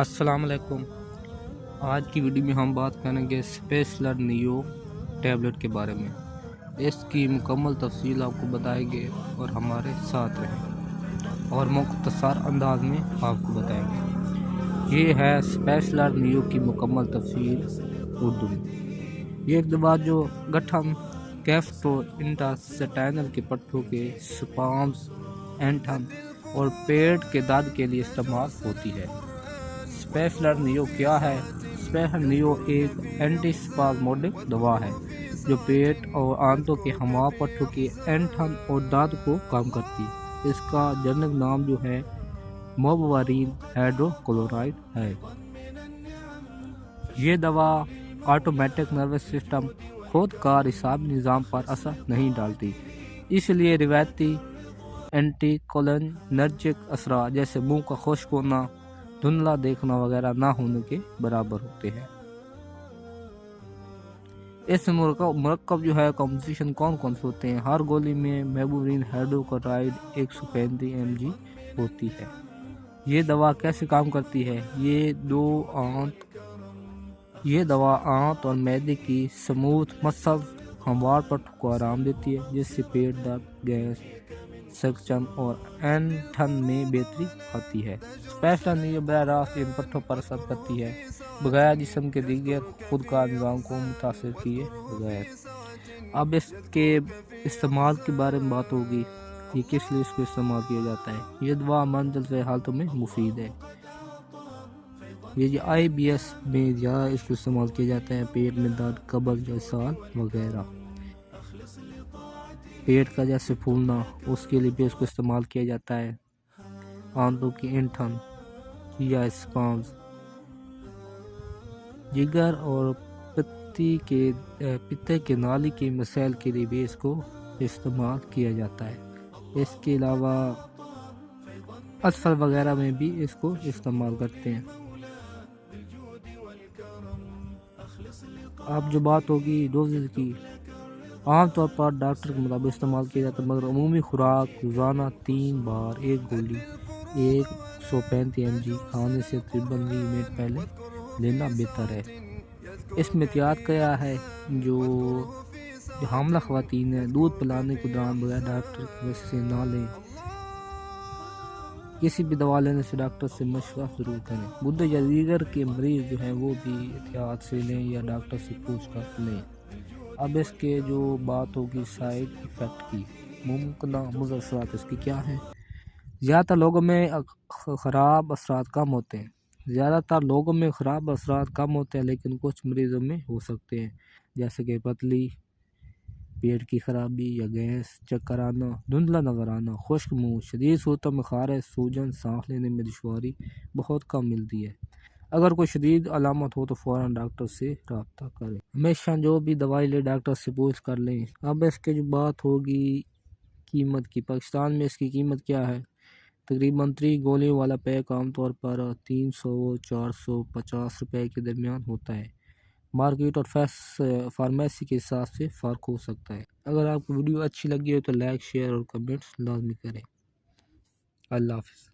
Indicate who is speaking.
Speaker 1: السلام علیکم۔ آج کی ویڈیو میں ہم بات کریں گے اسپیسلر نیو ٹیبلٹ کے بارے میں۔ اس کی مکمل تفصیل آپ کو بتائیں گے اور ہمارے ساتھ رہیں اور مختصر انداز میں آپ کو بتائیں گے۔ یہ ہے اسپیسلر نیو کی مکمل تفصیل اردو میں۔ یہ ایک دوا جو گٹھن گیسٹرو انٹسٹائنل کے پٹھوں کے سپامز اینٹھن اور پیٹ کے درد کے لیے استعمال ہوتی ہے۔ اسپیسلر نیو کیا ہے؟ اسپیسلر نیو ایک اینٹی اسپازموڈک دوا ہے جو پیٹ اور آنتوں کے ہما پٹھوں کے اینٹھن اور درد کو کم کرتی ہے۔ اس کا جنرک نام جو ہے موبوارین ہائیڈروکلورائڈ ہے۔ یہ دوا آٹومیٹک نروس سسٹم خود کار اعصابی نظام پر اثر نہیں ڈالتی، اس لیے روایتی اینٹی کولینرجک اثرات جیسے منہ کا خشک ہونا، دھندلا دیکھنا وغیرہ نہ ہونے کے برابر ہوتے ہیں۔ اس مرکب جو ہے کمپوزیشن کون سے ہوتے ہیں؟ ہر گولی میں موبوارین ہائیڈروکلورائڈ 135 mg ہوتی ہے۔ یہ دوا کیسے کام کرتی ہے؟ یہ دوا آنت اور معدے کی سموتھ مسلز ہموار پٹھوں کو آرام دیتی ہے، جس سے پیٹ درد، گیس، سکشن اور اینٹھن میں بہتری آتی ہے۔ اسپیسلر نیو براہ راست ان پٹھوں پر اثر کرتی ہے بغیر جسم کے دیگر خودکار نظام کو متاثر کیے بغیر۔ اب اس کے استعمال کے بارے میں بات ہوگی، یہ کس لیے اس کو استعمال کیا جاتا ہے۔ یہ دوا منزل حالتوں میں مفید ہے۔ یہ IBS میں زیادہ اس کو استعمال کیا جاتا ہے، پیٹ میں درد، قبض یا اسہال وغیرہ، پیٹ کا جیسے پھولنا، اس کے لیے بھی اس کو استعمال کیا جاتا ہے۔ آنتوں کی اینٹھن یا اسپامز، جگر اور پتے کے نالی کے مسائل کے لیے بھی اس کو استعمال کیا جاتا ہے۔ اس کے علاوہ اطفال وغیرہ میں بھی اس کو استعمال کرتے ہیں۔ اب جو بات ہوگی ڈوزز کی، عام طور پر ڈاکٹر کے مطابق استعمال کیا جاتا ہے، مگر عمومی خوراک روزانہ 3 بار ایک گولی 135 mg کھانے سے تقریباً 20 منٹ پہلے لینا بہتر ہے۔ اس میں احتیاط کیا ہے؟ جو حاملہ خواتین ہیں، دودھ پلانے کے دوران بغیر ڈاکٹر کی وجہ سے نہ لیں۔ کسی بھی دوا لینے سے ڈاکٹر سے مشورہ ضرور کریں۔ گردے یا دیگر کے مریض جو ہیں وہ بھی احتیاط سے لیں یا ڈاکٹر سے پوچھ کر لیں۔ اب اس کے جو بات ہوگی سائیڈ ایفیکٹ کی، ممکنہ مضر اثرات اس کی کیا ہیں؟ زیادہ تر لوگوں میں خراب اثرات کم ہوتے ہیں، لیکن کچھ مریضوں میں ہو سکتے ہیں، جیسے کہ پتلی، پیٹ کی خرابی یا گیس، چکر آنا، دھندلا نظر آنا، خشک منہ، شدید صورتوں میں خارش، سوجن، سانس لینے میں دشواری بہت کم ملتی ہے۔ اگر کوئی شدید علامت ہو تو فوراً ڈاکٹر سے رابطہ کریں۔ ہمیشہ جو بھی دوائی لے ڈاکٹر سے پوچھ کر لیں۔ اب اس کے جو بات ہوگی قیمت کی، پاکستان میں اس کی قیمت کیا ہے؟ تقریباً 3 گولیوں والا پیک عام طور پر 300-450 روپے کے درمیان ہوتا ہے۔ مارکیٹ اور فارمیسی کے حساب سے فرق ہو سکتا ہے۔ اگر آپ کو ویڈیو اچھی لگی ہو تو لائک، شیئر اور کمنٹس لازمی کریں۔ اللہ حافظ۔